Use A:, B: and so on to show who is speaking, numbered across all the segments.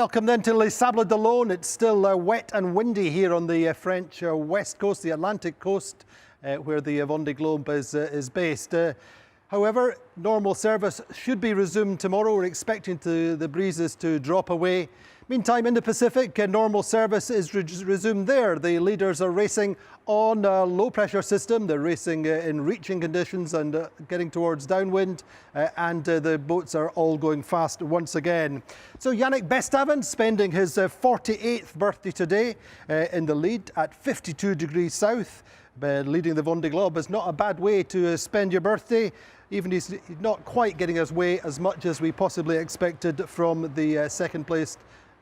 A: Welcome then to Les Sables d'Olonne. It's still wet and windy here on the French west coast, the Atlantic coast, where the Vendée Globe is based. However, normal service should be resumed tomorrow. We're expecting the breezes to drop away. Meantime, in the Pacific, normal service is resumed there. The leaders are racing on a low-pressure system. They're racing in reaching conditions and getting towards downwind, and the boats are all going fast once again. So Yannick Bestaven spending his 48th birthday today in the lead at 52 degrees south. Leading the Vendée Globe is not a bad way to spend your birthday. Even he's not quite getting his way as much as we possibly expected from the second-placed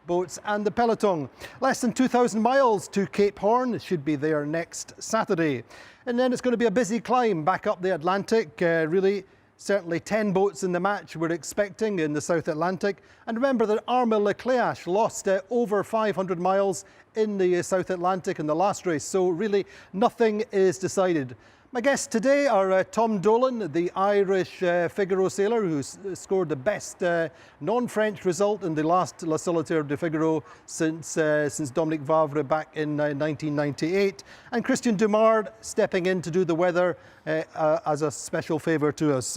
A: boats and the peloton. Less than 2,000 miles to Cape Horn. It should be there next Saturday. And then it's going to be a busy climb back up the Atlantic. Really, certainly 10 boats in the match we're expecting in the South Atlantic. And remember that Armel Leclerc lost over 500 miles in the South Atlantic in the last race. So really, nothing is decided. My guests today are Tom Dolan, the Irish Figaro sailor who scored the best non-French result in the last La Solitaire de Figaro since Dominique Vavre back in 1998. And Christian Dumard stepping in to do the weather as a special favour to us.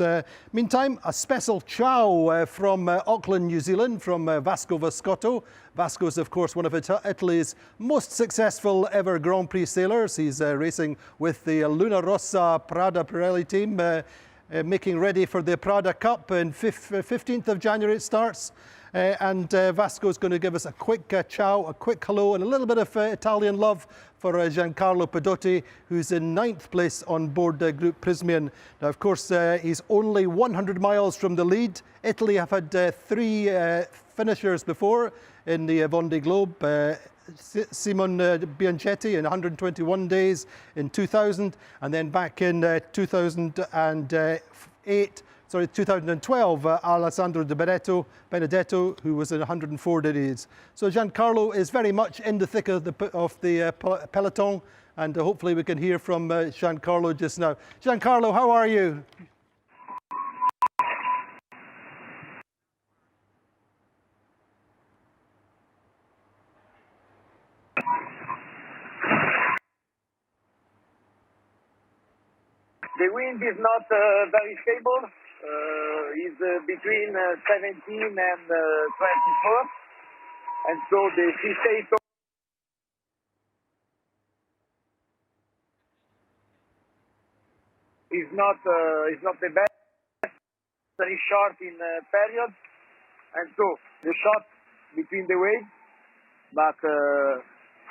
A: Meantime, a special ciao from Auckland, New Zealand, from Vasco Voscotto. Vasco is, of course, one of Italy's most successful ever Grand Prix sailors. He's racing with the Luna Rossa Prada Pirelli team, making ready for the Prada Cup. On 15th of January it starts. And Vasco is going to give us a quick ciao, a quick hello, and a little bit of Italian love for Giancarlo Pedotti, who's in 9th place on board Group Prismian. Now, of course, he's only 100 miles from the lead. Italy have had 3 finishers before in the Vendée Globe. Simon Bianchetti in 121 days in 2000, and then back in 2012, Alessandro Benedetto, who was in 104 days. So Giancarlo is very much in the thick of the peloton, and hopefully we can hear from Giancarlo just now. Giancarlo, how are you?
B: The wind is not very stable. It's between 17 and 24, and so the sea state is not the best. Very short in period, and so the shot between the waves, but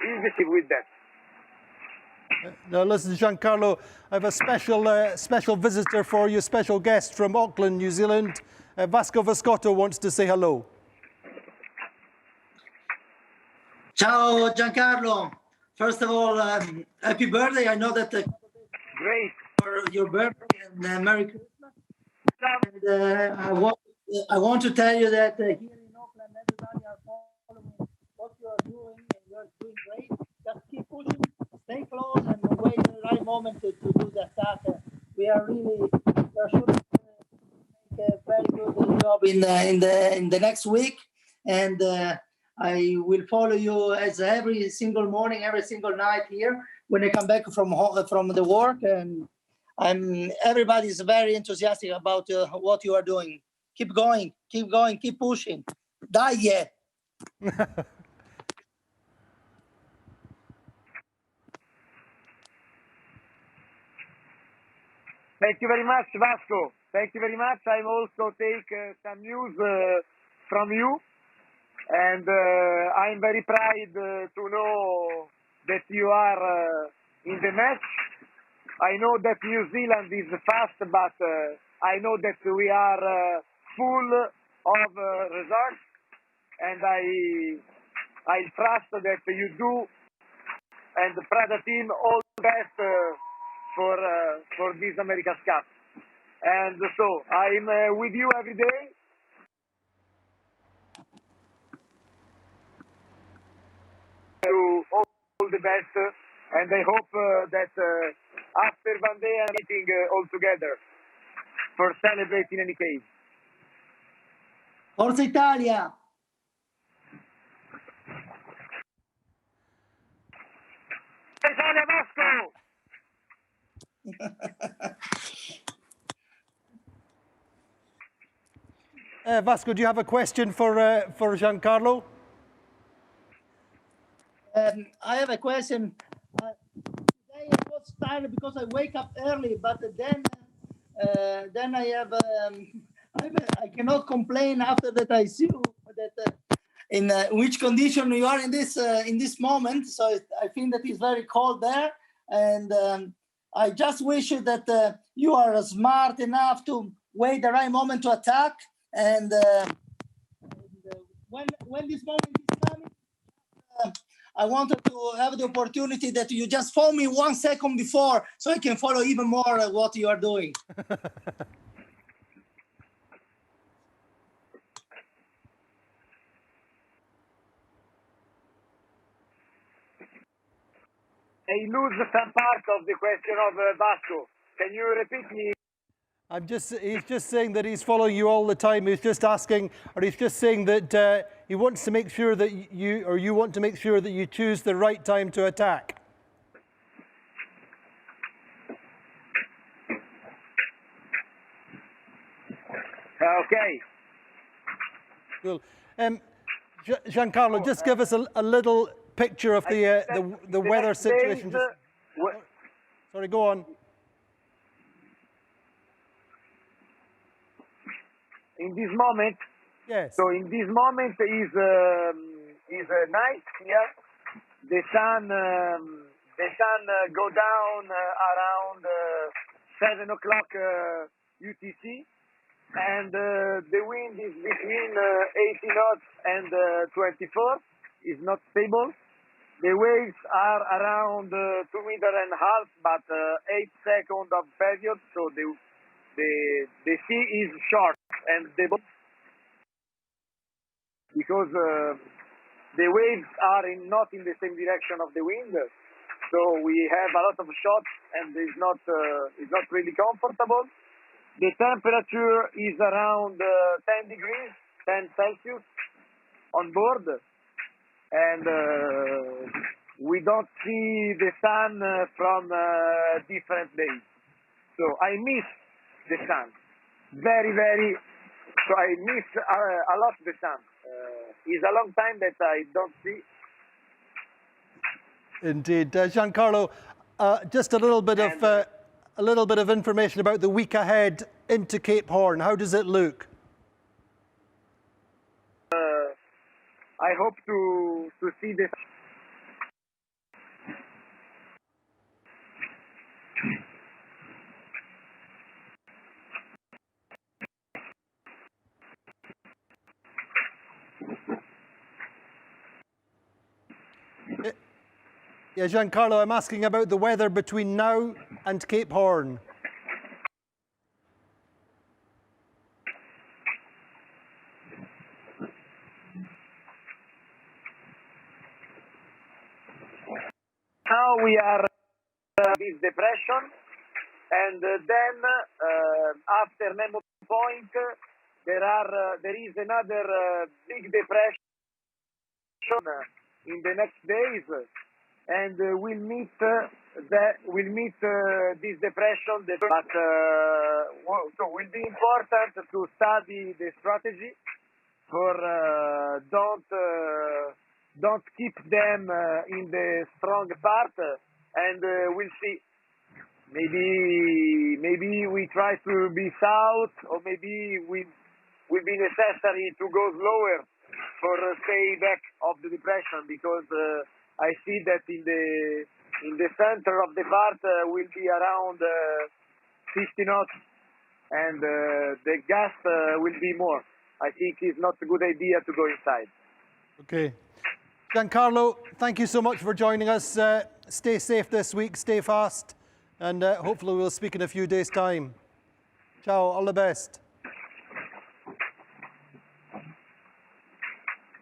B: easy with that.
A: Now listen, Giancarlo, I have a special visitor for you, special guest from Auckland, New Zealand. Vasco Voscotto wants to say hello.
C: Ciao, Giancarlo. First of all, happy birthday. I know that
B: Great
C: for your birthday, and Merry Christmas. And I want to tell you that here in Auckland, everybody are following what you are doing, and you are doing great. Just keep pushing. Stay close and wait the right moment to do the attack. We are sure to make a very good job in the next week, and I will follow you as every single morning, every single night here when I come back from the work. And everybody's very enthusiastic about what you are doing. Keep going, keep pushing. Dai!
B: Thank you very much, Vasco. Thank you very much. I also take some news from you, and I'm very proud to know that you are in the match. I know that New Zealand is fast, but I know that we are full of results, and I trust that you do, and the Prada team all the best for this America's Cup. And so I'm with you every day. All the best, and I hope that after Vendée I'm meeting all together for celebrating in any case.
C: Forza Italia!
A: Vasco, do you have a question for Giancarlo?
C: I have a question. Today I was tired because I wake up early, but then I have I cannot complain after that I see you that in which condition you are in this moment. So I think that it's very cold there, and I just wish you that you are smart enough to wait the right moment to attack. And when this moment is coming, I wanted to have the opportunity that you just phone me 1 second before, so I can follow even more what you are doing.
B: I lose some part of the question of Vasco. Can you repeat me?
A: He's just saying that he's following you all the time. He's just asking, or he's just saying that he wants to make sure that you want to make sure that you choose the right time to attack.
B: Okay.
A: Cool. Giancarlo, just give us a little picture of the weather situation. Sorry, go on.
B: In this moment,
A: yes.
B: So in this moment is night here. The sun go down around 7 o'clock UTC, and the wind is between 80 knots and 24. Is not stable. The waves are around 2.5 meters, but 8 seconds of period. So the sea is short, and because the waves are not in the same direction of the wind, so we have a lot of shots, and it's not really comfortable. The temperature is around 10 degrees, 10 Celsius on board, and we don't see the sun from different days. So I miss the sun, very. So I miss a lot the sun. It's a long time that I don't see.
A: Indeed, Giancarlo. Just a little bit of information about the week ahead into Cape Horn. How does it look?
B: I hope to see this.
A: Yeah, Giancarlo, I'm asking about the weather between now and Cape Horn.
B: Now we are this depression, and then after Nemo Point there is another big depression in the next days, and we'll meet this depression. But so it will be important to study the strategy for don't keep them in the strong part, and we'll see. Maybe we try to be south, or maybe will be necessary to go slower for stay back of the depression, because I see that in the center of the part will be around 50 knots, and the gas will be more. I think it's not a good idea to go inside.
A: Okay. Giancarlo, thank you so much for joining us. Stay safe this week, stay fast, and hopefully we'll speak in a few days' time. Ciao, all the best.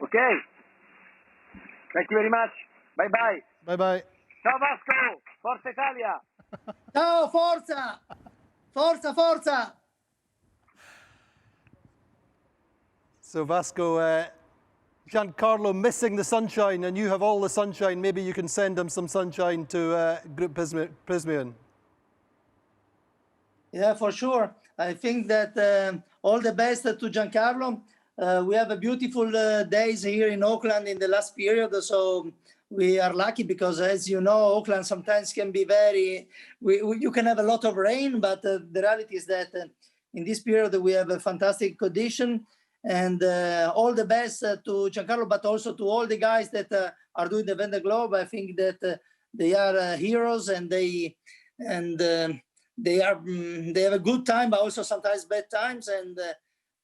B: Okay. Thank you very much. Bye-bye.
A: Bye-bye.
B: Ciao Vasco, Forza Italia.
C: Ciao, forza! Forza, forza!
A: So Vasco, Giancarlo missing the sunshine, and you have all the sunshine. Maybe you can send him some sunshine to Group Prismian.
C: Yeah, for sure. I think that all the best to Giancarlo. We have a beautiful days here in Auckland in the last period, so we are lucky because, as you know, Auckland sometimes can be you can have a lot of rain, but the reality is that in this period we have a fantastic condition. And all the best to Giancarlo, but also to all the guys that are doing the Vendée Globe. I think that they are heroes, and they have a good time, but also sometimes bad times. And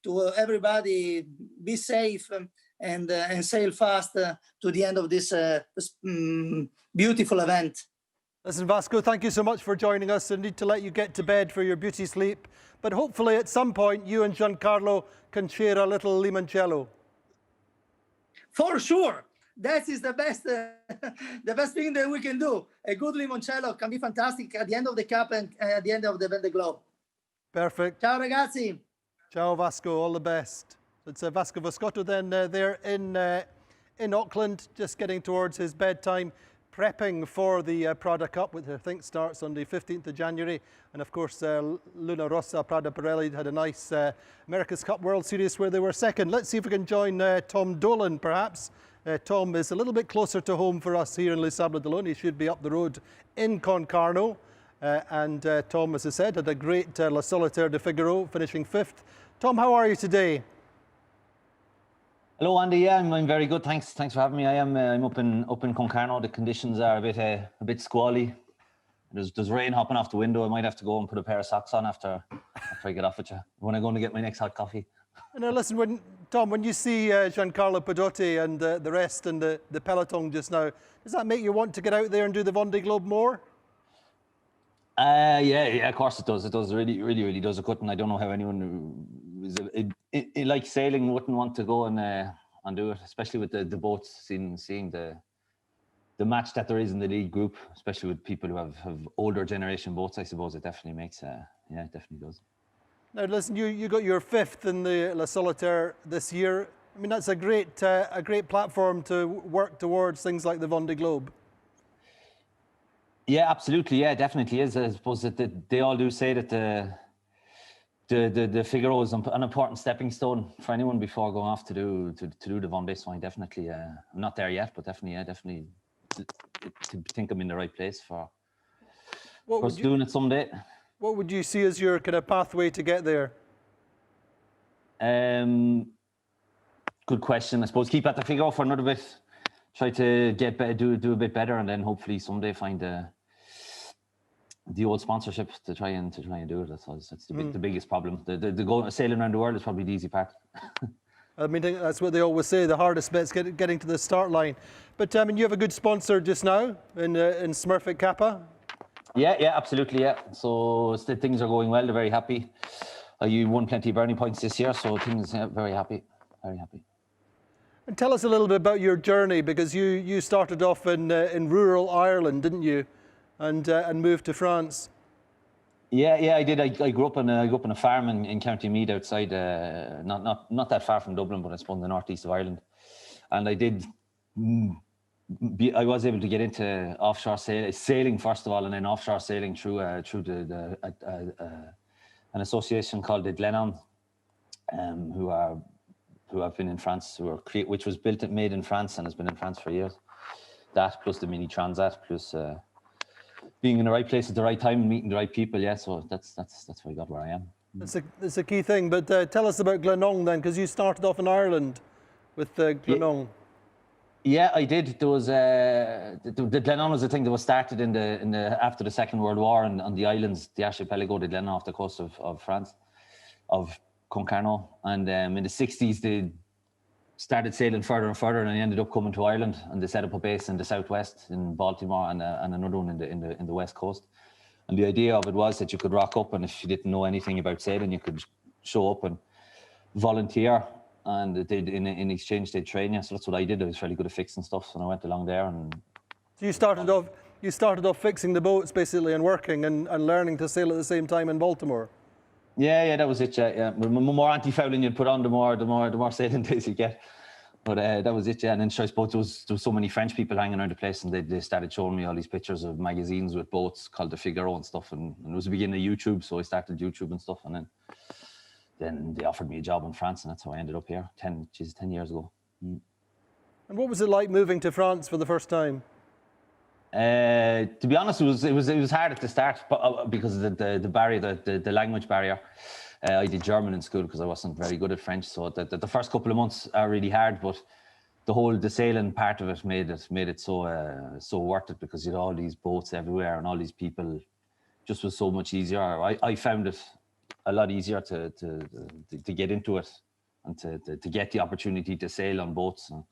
C: to everybody, be safe and sail fast to the end of this beautiful event.
A: Listen, Vasco, thank you so much for joining us. I need to let you get to bed for your beauty sleep. But hopefully at some point you and Giancarlo can share a little limoncello.
C: For sure. That is the best the best thing that we can do. A good limoncello can be fantastic at the end of the cup and at the end of the Vendée Globe.
A: Perfect.
C: Ciao ragazzi.
A: Ciao Vasco, all the best. It's Vasco Voscotto then there in Auckland, just getting towards his bedtime, prepping for the Prada Cup, which I think starts on the 15th of January. And of course, Luna Rossa, Prada Pirelli had a nice America's Cup World Series where they were second. Let's see if we can join Tom Dolan, perhaps. Tom is a little bit closer to home for us here in Les Sables d'Olonne. He should be up the road in Concarneau. And Tom, as I said, had a great La Solitaire de Figaro, finishing 5th. Tom, how are you today?
D: Hello, Andy. Yeah, I'm very good. Thanks for having me. I'm up in Concarneau. The conditions are a bit squally. There's rain hopping off the window. I might have to go and put a pair of socks on after I get off with you when I'm going to get my next hot coffee.
A: Now, listen, Tom, when you see Giancarlo Pedotti and the rest and the peloton just now, does that make you want to get out there and do the Vendée Globe more?
D: Yeah, of course it does. It does, really does. It couldn't. I don't know how anyone who is like sailing wouldn't want to go and do it, especially with the boats, seeing the match that there is in the league group, especially with people who have older generation boats. I suppose it definitely makes, yeah, it definitely does.
A: Now, listen, you got your 5th in the La Solitaire this year. I mean, that's a great platform to work towards things like the Vendée Globe.
D: Yeah, absolutely. Yeah, definitely is. I suppose that they all do say that the Figaro is an important stepping stone for anyone before going off to do the Vendée. So I definitely, I'm not there yet, but definitely think I'm in the right place for us doing it someday.
A: What would you see as your kind of pathway to get there?
D: Good question. I suppose keep at the Figaro for another bit. Try to get better, do a bit better, and then hopefully someday find the old sponsorship to try and do it. That's the biggest problem. The go sailing around the world is probably the easy part.
A: I mean, that's what they always say. The hardest bit's getting to the start line. But I mean, you have a good sponsor just now in Smurfit Kappa.
D: Yeah, absolutely. Yeah. So things are going well. They're very happy. You won plenty of brownie points this year, so things very happy.
A: And tell us a little bit about your journey, because you started off in rural Ireland, didn't you, and moved to France.
D: Yeah, I did. I grew up on a farm in County Meath outside, not that far from Dublin, but I suppose in the northeast of Ireland. And I did. I was able to get into offshore sailing first of all, and then offshore sailing through an association called the Dolan, who have been in France, which was made in France and has been in France for years. That plus the Mini Transat plus being in the right place at the right time and meeting the right people. Yeah, so that's how I got where I am.
A: It's a key thing. But tell us about Glenong then, because you started off in Ireland with Glenong.
D: Yeah, I did. There was the Glenong was a thing that was started in the after the Second World War on the islands, the archipelago de Glenong off the coast of France, of Concarneau, and in the 60s they started sailing further and further, and they ended up coming to Ireland, and they set up a base in the southwest in Baltimore and another one in the west coast. And the idea of it was that you could rock up, and if you didn't know anything about sailing, you could show up and volunteer, and in exchange they'd train you. So that's what I did. I was fairly good at fixing stuff, and I went along there. And
A: so you started off fixing the boats basically, and working and learning to sail at the same time in Baltimore. Yeah,
D: that was it. Yeah. The more anti-fouling you put on, the more sailing days you get. But that was it, yeah. And then I suppose there was so many French people hanging around the place, and they started showing me all these pictures of magazines with boats called the Figaro and stuff. And it was the beginning of YouTube, so I started YouTube and stuff. And then they offered me a job in France, and that's how I ended up here 10 years ago.
A: And what was it like moving to France for the first time?
D: To be honest, it was hard at the start because of the barrier, the language barrier. I did German in school because I wasn't very good at French, so the first couple of months are really hard. But the sailing part of it made it so worth it, because you had all these boats everywhere and all these people. Just was so much easier. I found it a lot easier to get into it and to get the opportunity to sail on boats and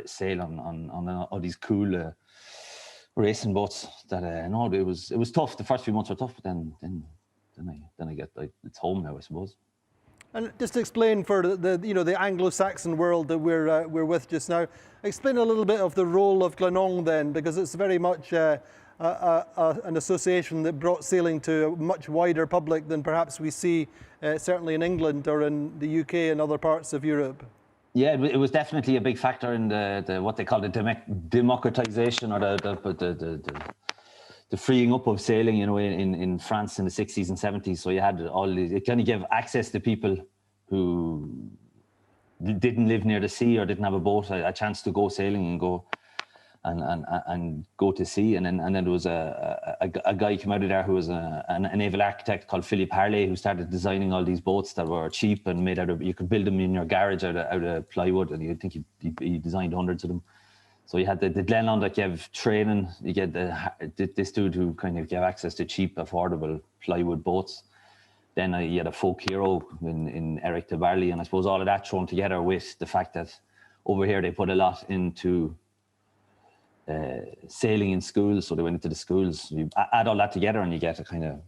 D: sail on all these cool racing boats. No, it was tough. The first few months were tough, but then I get it's home now, I suppose.
A: And just to explain for the Anglo-Saxon world that we're with just now, explain a little bit of the role of Glenong then, because it's very much an association that brought sailing to a much wider public than perhaps we see certainly in England or in the UK and other parts of Europe.
D: Yeah, it was definitely a big factor in the what they call the democratization, or the freeing up of sailing, in France in the 60s and 70s. So you had it kind of gave access to people who didn't live near the sea or didn't have a boat a chance to go sailing and go go to sea. And then there was a guy came out of there who was a naval architect called Philippe Harley, who started designing all these boats that were cheap and made out of, you could build them in your garage out of plywood, and you'd think he designed hundreds of them. So you had the Glenong that gave training. You get this dude who kind of gave access to cheap, affordable plywood boats. Then you had a folk hero in Eric de Barley, and I suppose all of that thrown together with the fact that over here they put a lot into sailing in schools. So they went into the schools. You add all that together, and you get a kind of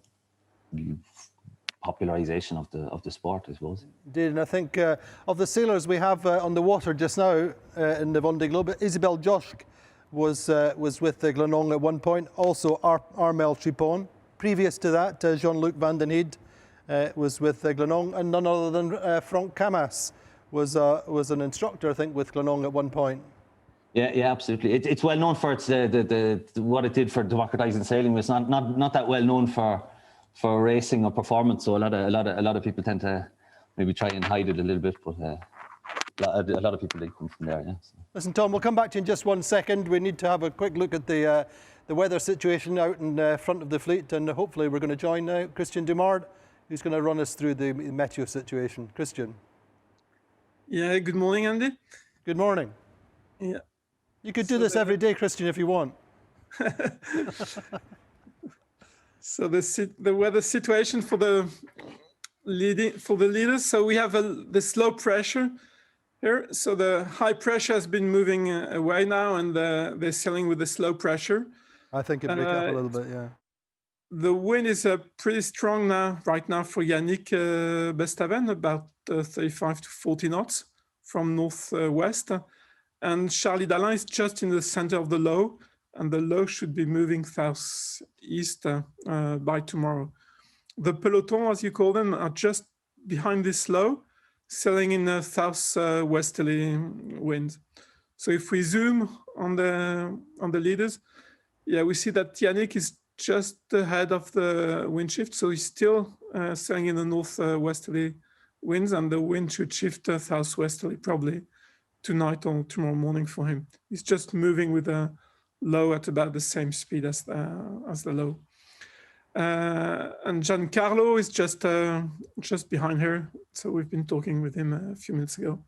D: popularization of the sport, I suppose.
A: Indeed, and I think of the sailors we have on the water just now in the Vendée Globe, Isabelle Joschke was with the Glenong at one point. Also Armel Tripon. Previous to that, Jean-Luc Van den Heed was with Glenong, and none other than Franck Camas was an instructor, I think, with Glenong at one point.
D: Yeah, absolutely. It's well known for its what it did for democratizing sailing. It's not that well known for racing or performance. So a lot of people tend to maybe try and hide it a little bit, but a lot of people, they come from there. Yeah. So.
A: Listen, Tom, we'll come back to you in just 1 second. We need to have a quick look at the weather situation out in front of the fleet, and hopefully we're going to join now Christian Dumard, who's going to run us through the meteo situation. Christian.
E: Yeah. Good morning, Andy.
A: Good morning.
E: Yeah.
A: You could do this every day, Christian, if you want.
E: So the weather situation for the leaders. So we have the slow pressure here. So the high pressure has been moving away now, and they're sailing with the slow pressure.
A: I think it'd break up a little bit, yeah.
E: The wind is pretty strong right now for Yannick Bestaven, about 35 to 40 knots from northwest. And Charlie Dolan is just in the center of the low, and the low should be moving southeast by tomorrow. The peloton, as you call them, are just behind this low, sailing in a southwesterly wind. So if we zoom on the leaders, yeah, we see that Yannick is just ahead of the wind shift, so he's still sailing in the northwesterly winds, and the wind should shift southwesterly probably tonight or tomorrow morning for him. He's just moving with a low at about the same speed as the low. And Giancarlo is just behind her. So we've been talking with him a few minutes ago.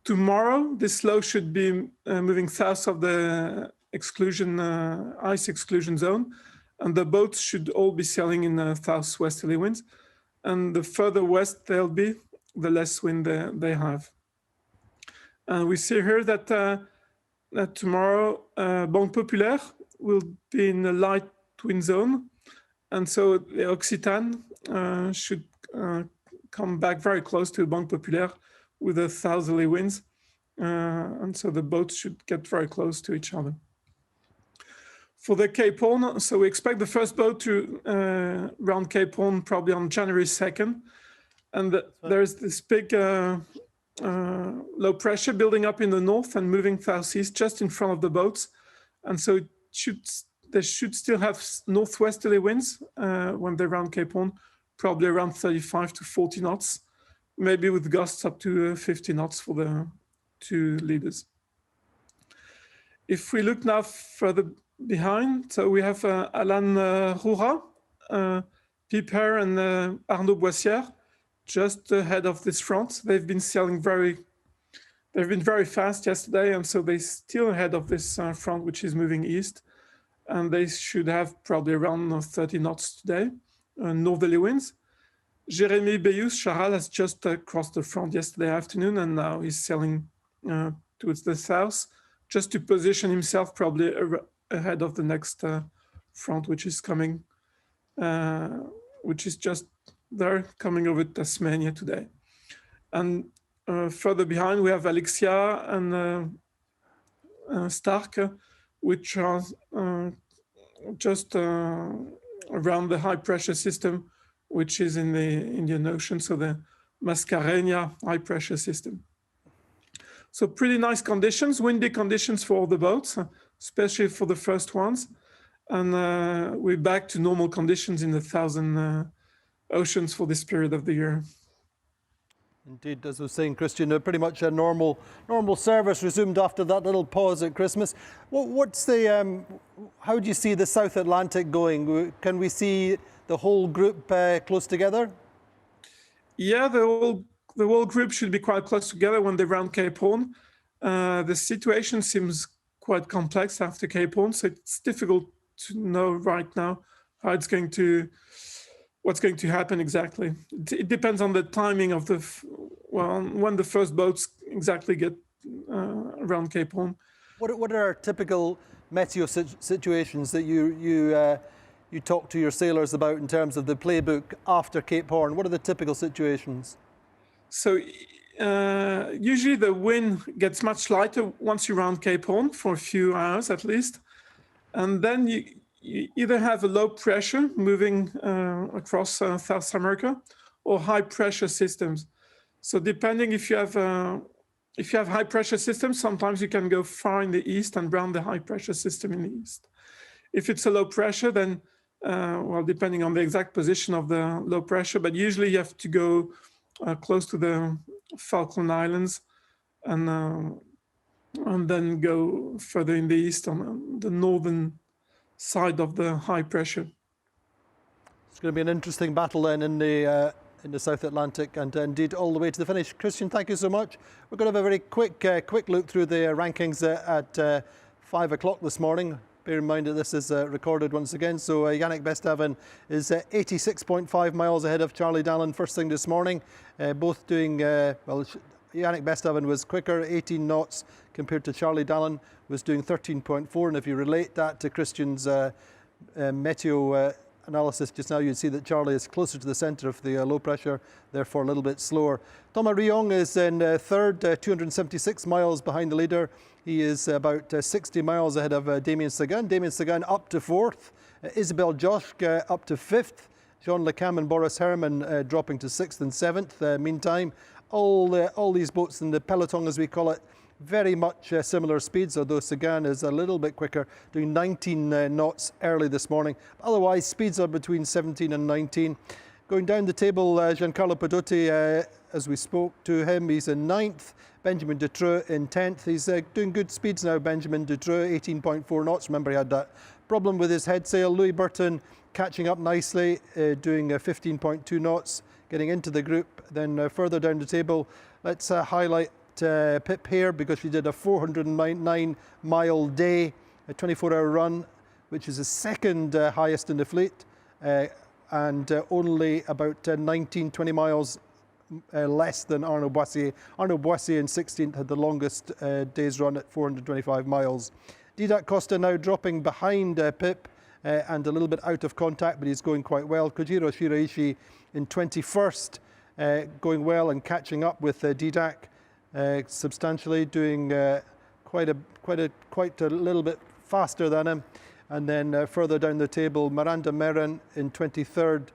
E: Tomorrow, this low should be moving south of the ice exclusion zone, and the boats should all be sailing in southwesterly winds. And the further west they'll be, the less wind they have. And we see here that tomorrow Banque Populaire will be in a light wind zone, and so the Occitane should come back very close to Banque Populaire with a southerly winds, and so the boats should get very close to each other. For the Cape Horn, so we expect the first boat to round Cape Horn probably on January 2nd, and there is this big low pressure building up in the north and moving southeast just in front of the boats. And so they should still have northwesterly winds when they round Cape Horn, probably around 35 to 40 knots, maybe with gusts up to 50 knots for the two leaders. If we look now further behind, so we have Alain Roura, Pip Hare and Arnaud Boissière just ahead of this front. They've been very fast yesterday, and so they're still ahead of this front, which is moving east. And they should have probably around 30 knots today, northerly winds. Jérémy Béus-Charal has just crossed the front yesterday afternoon, and now he's sailing towards the south, just to position himself probably ahead of the next front, which is coming, which is just there, coming over Tasmania today. And further behind, we have Alexia and Stark, which are just around the high pressure system, which is in the Indian Ocean, so the Mascarenhas high pressure system. So pretty nice conditions, windy conditions for all the boats, especially for the first ones. And we're back to normal conditions in the Thousand Oceans for this period of the year.
A: Indeed, as I was saying, Christian, pretty much a normal service resumed after that little pause at Christmas. What's the? How do you see the South Atlantic going? Can we see the whole group close together? Yeah,
E: the whole group should be quite close together when they round Cape Horn. The situation seems quite complex after Cape Horn, so it's difficult to know right now how it's going to. What's going to happen exactly? It depends on the timing of when the first boats exactly get around Cape Horn.
A: What are typical meteo situations that you talk to your sailors about in terms of the playbook after Cape Horn? What are the typical situations?
E: So usually the wind gets much lighter once you round Cape Horn for a few hours at least, and then you either have a low pressure moving across South America or high pressure systems. So depending if you have high pressure systems, sometimes you can go far in the east and round the high pressure system in the east. If it's a low pressure, then, well, depending on the exact position of the low pressure, but usually you have to go close to the Falkland Islands and then go further in the east on the northern side of the high pressure.
A: It's going to be an interesting battle then in the South Atlantic and indeed all the way to the finish. Christian, thank you so much. We're going to have a very quick look through the rankings at 5 o'clock this morning. Bear in mind that this is recorded once again. So Yannick Bestaven is 86.5 miles ahead of Charlie Dolan first thing this morning. Both doing, well, Yannick Bestaven was quicker, 18 knots, compared to Charlie Dolan was doing 13.4. And if you relate that to Christian's meteo analysis just now, you'd see that Charlie is closer to the centre of the low pressure, therefore a little bit slower. Thomas Riong is in third, 276 miles behind the leader. He is about 60 miles ahead of Damien Sagan. Damien Sagan up to fourth. Isabelle Joschke up to fifth. Jean Le Cam and Boris Herrmann dropping to sixth and seventh. Meantime, all these boats in the peloton, as we call it, very much similar speeds, although Sagan is a little bit quicker, doing 19 knots early this morning. Otherwise, speeds are between 17 and 19. Going down the table, Giancarlo Padotti, as we spoke to him, he's in ninth. Benjamin Dutroux in 10th. He's doing good speeds now, Benjamin Dutroux, 18.4 knots. Remember, he had that problem with his head sail. Louis Burton catching up nicely, doing 15.2 knots, getting into the group. Then further down the table, let's highlight Pip Hare, because she did a 409-mile day, a 24-hour run, which is the second highest in the fleet, and only about 19-20 miles less than Arnaud Boissière. Arnaud Boissière in 16th had the longest day's run at 425 miles. Didac Costa now dropping behind Pip and a little bit out of contact, but he's going quite well. Kojiro Shiraishi in 21st, going well and catching up with Didac. Substantially, doing quite a little bit faster than him. And then further down the table, Miranda Meron in 23rd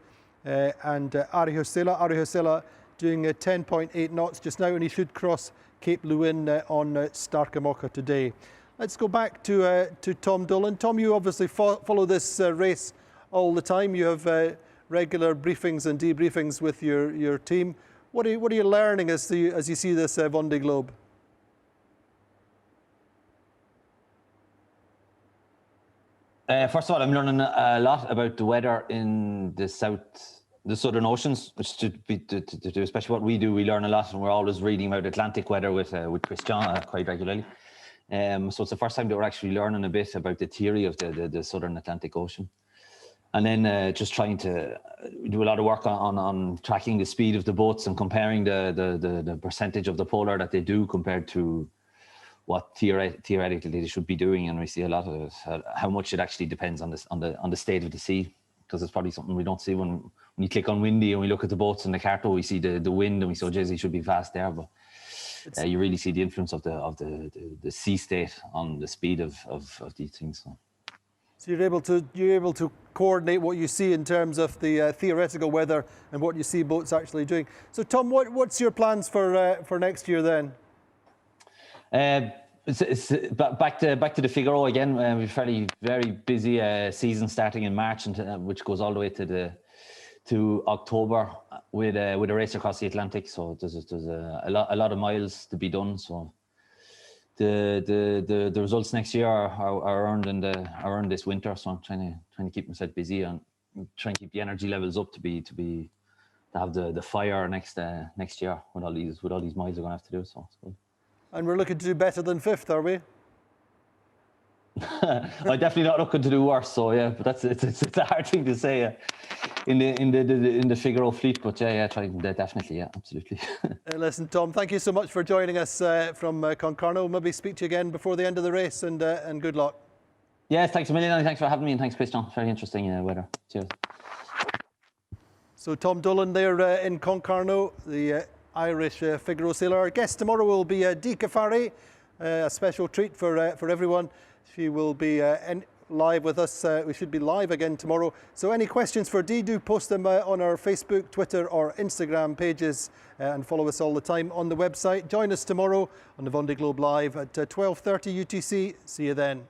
A: and Ari Hosela. Ari Hosela doing 10.8 knots just now, and he should cross Cape Lewin on Starkamocha today. Let's go back to Tom Dolan. Tom, you obviously follow this race all the time. You have regular briefings and debriefings with your team. What are you learning as you see this Vendée Globe?
D: First of all, I'm learning a lot about the weather in the southern oceans, which should be to do, especially what we do. We learn a lot, and we're always reading about Atlantic weather with Christian quite regularly. So it's the first time that we're actually learning a bit about the theory of the southern Atlantic Ocean. And then just trying to do a lot of work on tracking the speed of the boats and comparing the percentage of the polar that they do compared to what theoretically they should be doing. And we see a lot of how much it actually depends on the state of the sea, because it's probably something we don't see when you click on windy and we look at the boats in the carto. We see the wind and we say, "Jeez, he should be fast there," but you really see the influence of the sea state on the speed of these things.
A: So you're able to coordinate what you see in terms of the theoretical weather and what you see boats actually doing. So Tom, what's your plans for next year then?
D: It's back to the Figaro again. We're very busy season starting in March, and which goes all the way to October with a race across the Atlantic. So there's a lot of miles to be done. So the results next year are earned this winter. So I'm trying to keep myself busy and try and keep the energy levels up to have the fire next year with all these miles we're gonna have to do. So it's good.
A: And we're looking to do better than fifth, are we?
D: I'm definitely not looking to do worse. So yeah, but it's a hard thing to say in the Figaro fleet. But yeah, trying definitely, yeah, absolutely.
A: Listen, Tom, thank you so much for joining us from Concarneau. Maybe speak to you again before the end of the race, and good luck.
D: Yes, thanks a million, and thanks for having me, and thanks, Christian. Very interesting weather. Cheers.
A: So Tom Dolan there in Concarneau, the Irish Figaro sailor. Our guest tomorrow will be Dee Cafari, a special treat for everyone. She will be live with us. We should be live again tomorrow. So any questions for Dee, do post them on our Facebook, Twitter or Instagram pages, and follow us all the time on the website. Join us tomorrow on the Vendée Globe Live at 12:30 UTC. See you then.